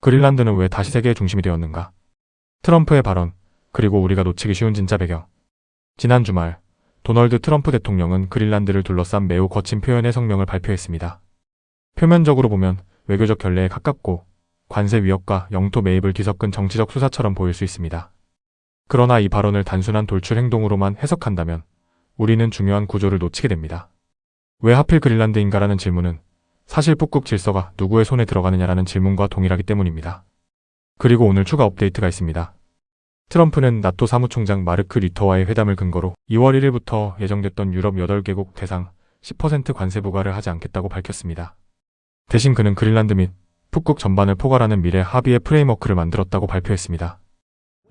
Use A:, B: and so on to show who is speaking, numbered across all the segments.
A: 그린란드는 왜 다시 세계의 중심이 되었는가? 트럼프의 발언, 그리고 우리가 놓치기 쉬운 진짜 배경. 지난 주말, 도널드 트럼프 대통령은 그린란드를 둘러싼 매우 거친 표현의 성명을 발표했습니다. 표면적으로 보면 외교적 결례에 가깝고 관세 위협과 영토 매입을 뒤섞은 정치적 수사처럼 보일 수 있습니다. 그러나 이 발언을 단순한 돌출 행동으로만 해석한다면 우리는 중요한 구조를 놓치게 됩니다. 왜 하필 그린란드인가라는 질문은 사실 북극 질서가 누구의 손에 들어가느냐라는 질문과 동일하기 때문입니다. 그리고 오늘 추가 업데이트가 있습니다. 트럼프는 나토 사무총장 마르크 류터와의 회담을 근거로 2월 1일부터 예정됐던 유럽 8개국 대상 10% 관세 부과를 하지 않겠다고 밝혔습니다. 대신 그는 그린란드 및 북극 전반을 포괄하는 미래 합의의 프레임워크를 만들었다고 발표했습니다.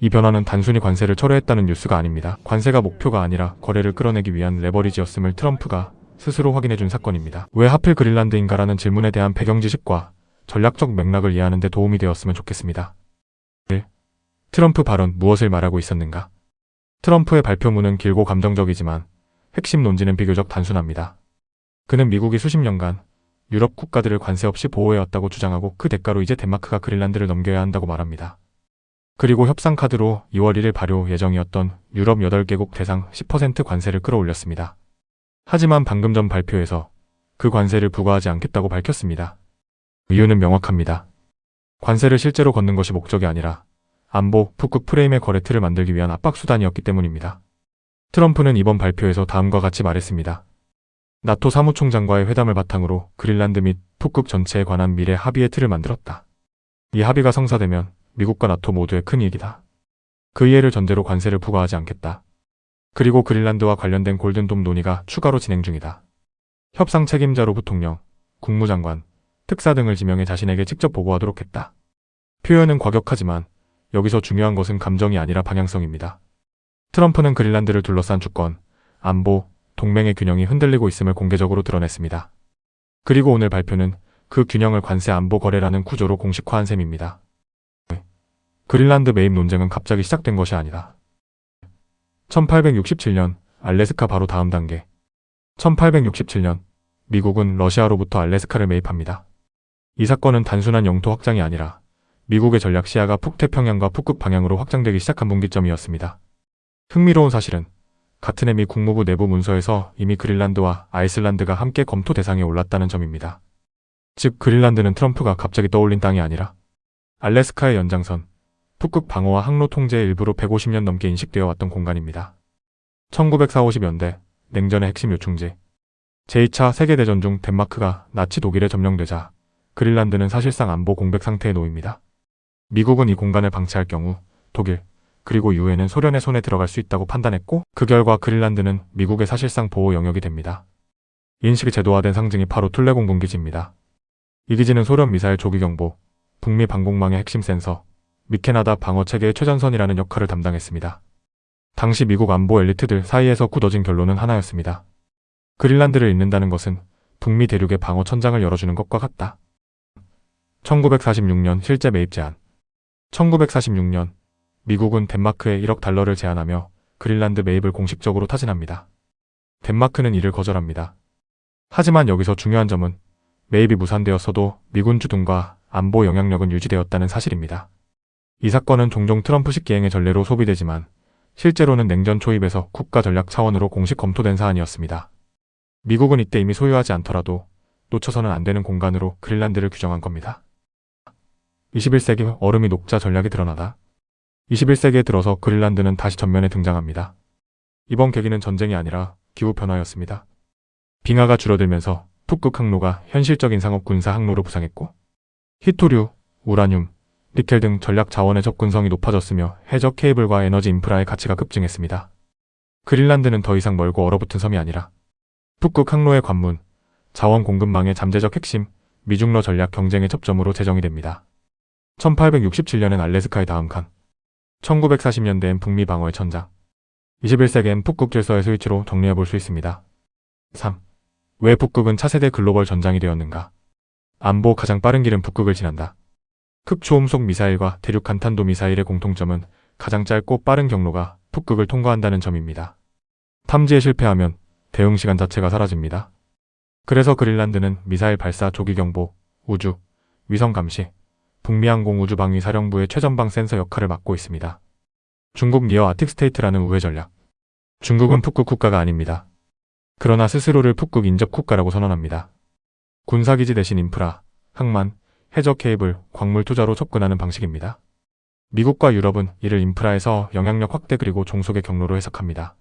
A: 이 변화는 단순히 관세를 철회했다는 뉴스가 아닙니다. 관세가 목표가 아니라 거래를 끌어내기 위한 레버리지였음을 트럼프가 스스로 확인해준 사건입니다. 왜 하필 그린란드인가라는 질문에 대한 배경 지식과 전략적 맥락을 이해하는 데 도움이 되었으면 좋겠습니다. 1. 트럼프 발언 무엇을 말하고 있었는가? 트럼프의 발표문은 길고 감정적이지만 핵심 논지는 비교적 단순합니다. 그는 미국이 수십 년간 유럽 국가들을 관세 없이 보호해왔다고 주장하고 그 대가로 이제 덴마크가 그린란드를 넘겨야 한다고 말합니다. 그리고 협상 카드로 2월 1일 발효 예정이었던 유럽 8개국 대상 10% 관세를 끌어올렸습니다. 하지만 방금 전 발표에서 그 관세를 부과하지 않겠다고 밝혔습니다. 이유는 명확합니다. 관세를 실제로 걷는 것이 목적이 아니라 안보, 북극 프레임의 거래 틀을 만들기 위한 압박수단이었기 때문입니다. 트럼프는 이번 발표에서 다음과 같이 말했습니다. 나토 사무총장과의 회담을 바탕으로 그린란드 및 북극 전체에 관한 미래 합의의 틀을 만들었다. 이 합의가 성사되면 미국과 나토 모두의 큰 이익이다. 그 이해를 전제로 관세를 부과하지 않겠다. 그리고 그린란드와 관련된 골든돔 논의가 추가로 진행 중이다. 협상 책임자로 부통령, 국무장관, 특사 등을 지명해 자신에게 직접 보고하도록 했다. 표현은 과격하지만 여기서 중요한 것은 감정이 아니라 방향성입니다. 트럼프는 그린란드를 둘러싼 주권, 안보, 동맹의 균형이 흔들리고 있음을 공개적으로 드러냈습니다. 그리고 오늘 발표는 그 균형을 관세 안보 거래라는 구조로 공식화한 셈입니다. 그린란드 매입 논쟁은 갑자기 시작된 것이 아니다. 1867년 알래스카 바로 다음 단계. 1867년 미국은 러시아로부터 알래스카를 매입합니다. 이 사건은 단순한 영토 확장이 아니라 미국의 전략 시야가 북태평양과 북극 방향으로 확장되기 시작한 분기점이었습니다. 흥미로운 사실은 같은 해 미 국무부 내부 문서에서 이미 그린란드와 아이슬란드가 함께 검토 대상에 올랐다는 점입니다. 즉 그린란드는 트럼프가 갑자기 떠올린 땅이 아니라 알래스카의 연장선, 북극 방어와 항로 통제의 일부로 150년 넘게 인식되어 왔던 공간입니다. 1940~50년대 냉전의 핵심 요충지. 제2차 세계대전 중 덴마크가 나치 독일에 점령되자 그린란드는 사실상 안보 공백 상태에 놓입니다. 미국은 이 공간을 방치할 경우 독일, 그리고 유엔은 소련의 손에 들어갈 수 있다고 판단했고 그 결과 그린란드는 미국의 사실상 보호 영역이 됩니다. 인식이 제도화된 상징이 바로 툴레공군기지입니다. 이 기지는 소련 미사일 조기경보, 북미 방공망의 핵심 센서, 미 캐나다 방어체계의 최전선이라는 역할을 담당했습니다. 당시 미국 안보 엘리트들 사이에서 굳어진 결론은 하나였습니다. 그린란드를 잇는다는 것은 북미 대륙의 방어 천장을 열어주는 것과 같다. 1946년 실제 매입 제한. 1946년 미국은 덴마크에 1억 달러를 제안하며 그린란드 매입을 공식적으로 타진합니다. 덴마크는 이를 거절합니다. 하지만 여기서 중요한 점은 매입이 무산되었어도 미군 주둔과 안보 영향력은 유지되었다는 사실입니다. 이 사건은 종종 트럼프식 기행의 전례로 소비되지만 실제로는 냉전 초입에서 국가 전략 차원으로 공식 검토된 사안이었습니다. 미국은 이때 이미 소유하지 않더라도 놓쳐서는 안 되는 공간으로 그린란드를 규정한 겁니다. 21세기 얼음이 녹자 전략이 드러나다. 21세기에 들어서 그린란드는 다시 전면에 등장합니다. 이번 계기는 전쟁이 아니라 기후변화였습니다. 빙하가 줄어들면서 북극 항로가 현실적인 상업 군사 항로로 부상했고 히토류, 우라늄, 니켈 등 전략 자원의 접근성이 높아졌으며 해적 케이블과 에너지 인프라의 가치가 급증했습니다. 그린란드는 더 이상 멀고 얼어붙은 섬이 아니라 북극 항로의 관문, 자원 공급망의 잠재적 핵심, 미중러 전략 경쟁의 접점으로 제정이 됩니다. 1867년엔 알래스카의 다음 칸, 1940년대엔 북미 방어의 천장, 21세기엔 북극 질서의 스위치로 정리해볼 수 있습니다. 3. 왜 북극은 차세대 글로벌 전장이 되었는가? 안보 가장 빠른 길은 북극을 지난다. 극초음속 미사일과 대륙 간탄도 미사일의 공통점은 가장 짧고 빠른 경로가 북극을 통과한다는 점입니다. 탐지에 실패하면 대응 시간 자체가 사라집니다. 그래서 그린란드는 미사일 발사 조기 경보, 우주, 위성 감시, 북미항공우주방위사령부의 최전방 센서 역할을 맡고 있습니다. 중국 니어 아틱 스테이트라는 우회 전략. 중국은 북극 국가가 아닙니다. 그러나 스스로를 북극 인접 국가라고 선언합니다. 군사기지 대신 인프라, 항만, 해저 케이블, 광물 투자로 접근하는 방식입니다. 미국과 유럽은 이를 인프라에서 영향력 확대 그리고 종속의 경로로 해석합니다.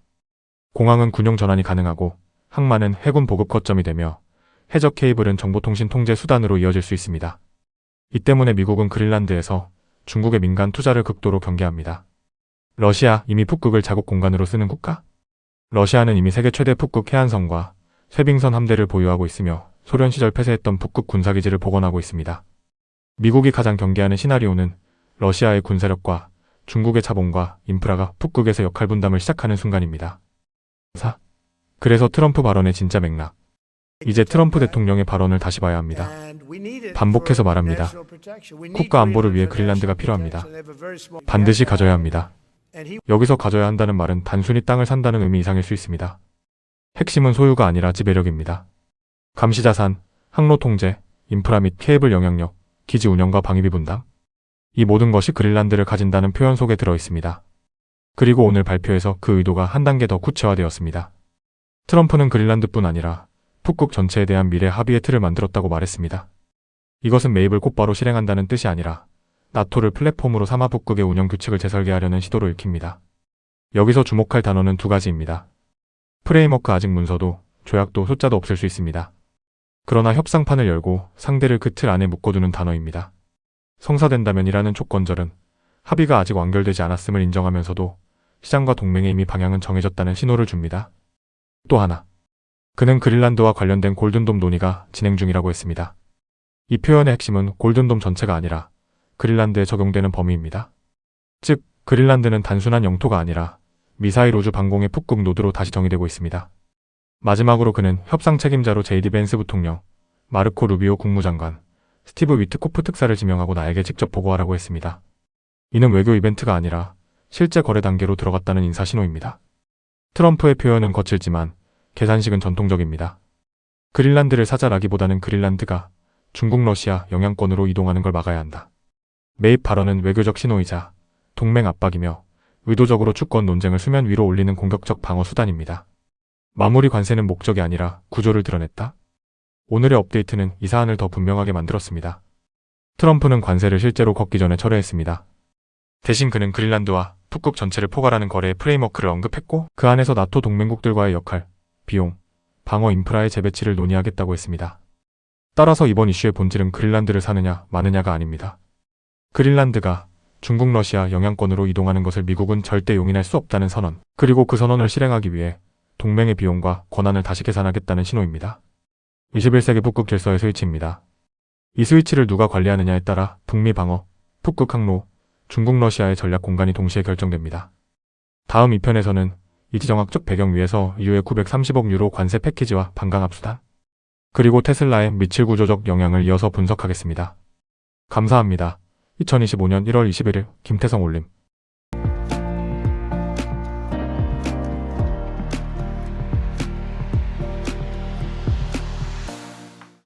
A: 공항은 군용 전환이 가능하고 항만은 해군 보급 거점이 되며 해저 케이블은 정보통신 통제 수단으로 이어질 수 있습니다. 이 때문에 미국은 그린란드에서 중국의 민간 투자를 극도로 경계합니다. 러시아, 이미 북극을 자국 공간으로 쓰는 국가? 러시아는 이미 세계 최대 북극 해안선과 쇄빙선 함대를 보유하고 있으며 소련 시절 폐쇄했던 북극 군사기지를 복원하고 있습니다. 미국이 가장 경계하는 시나리오는 러시아의 군사력과 중국의 자본과 인프라가 북극에서 역할 분담을 시작하는 순간입니다. 4. 그래서 트럼프 발언의 진짜 맥락. 이제 트럼프 대통령의 발언을 다시 봐야 합니다. 반복해서 말합니다. 국가 안보를 위해 그린란드가 필요합니다. 반드시 가져야 합니다. 여기서 가져야 한다는 말은 단순히 땅을 산다는 의미 이상일 수 있습니다. 핵심은 소유가 아니라 지배력입니다. 감시자산, 항로 통제, 인프라 및 케이블 영향력, 기지 운영과 방위비 분담. 이 모든 것이 그린란드를 가진다는 표현 속에 들어 있습니다. 그리고 오늘 발표에서 그 의도가 한 단계 더 구체화되었습니다. 트럼프는 그린란드뿐 아니라 북극 전체에 대한 미래 합의의 틀을 만들었다고 말했습니다. 이것은 매입을 곧바로 실행한다는 뜻이 아니라 나토를 플랫폼으로 삼아 북극의 운영 규칙을 재설계하려는 시도로 읽힙니다. 여기서 주목할 단어는 두 가지입니다. 프레임워크 아직 문서도 조약도 숫자도 없을 수 있습니다. 그러나 협상판을 열고 상대를 그 틀 안에 묶어두는 단어입니다. 성사된다면이라는 조건절은 합의가 아직 완결되지 않았음을 인정하면서도 시장과 동맹의 이미 방향은 정해졌다는 신호를 줍니다. 또 하나, 그는 그린란드와 관련된 골든돔 논의가 진행 중이라고 했습니다. 이 표현의 핵심은 골든돔 전체가 아니라 그린란드에 적용되는 범위입니다. 즉, 그린란드는 단순한 영토가 아니라 미사일 우주 방공의 북극 노드로 다시 정의되고 있습니다. 마지막으로 그는 협상 책임자로 제이디 벤스 부통령, 마르코 루비오 국무장관, 스티브 위트코프 특사를 지명하고 나에게 직접 보고하라고 했습니다. 이는 외교 이벤트가 아니라 실제 거래 단계로 들어갔다는 인사 신호입니다. 트럼프의 표현은 거칠지만 계산식은 전통적입니다. 그린란드를 사자라기보다는 그린란드가 중국 러시아 영향권으로 이동하는 걸 막아야 한다. 매입 발언은 외교적 신호이자 동맹 압박이며 의도적으로 주권 논쟁을 수면 위로 올리는 공격적 방어 수단입니다. 마무리 관세는 목적이 아니라 구조를 드러냈다. 오늘의 업데이트는 이 사안을 더 분명하게 만들었습니다. 트럼프는 관세를 실제로 걷기 전에 철회했습니다. 대신 그는 그린란드와 북극 전체를 포괄하는 거래의 프레임워크를 언급했고 그 안에서 나토 동맹국들과의 역할, 비용, 방어 인프라의 재배치를 논의하겠다고 했습니다. 따라서 이번 이슈의 본질은 그린란드를 사느냐 마느냐가 아닙니다. 그린란드가 중국 러시아 영향권으로 이동하는 것을 미국은 절대 용인할 수 없다는 선언, 그리고 그 선언을 실행하기 위해 동맹의 비용과 권한을 다시 계산하겠다는 신호입니다. 21세기 북극 질서의 스위치입니다. 이 스위치를 누가 관리하느냐에 따라 북미 방어, 북극 항로, 중국 러시아의 전략 공간이 동시에 결정됩니다. 다음 2편에서는 이 지정학적 배경 위에서 EU의 930억 유로 관세 패키지와 반강압 수단, 그리고 테슬라의 미칠 구조적 영향을 이어서 분석하겠습니다. 감사합니다. 2025년 1월 21일 김태성 올림.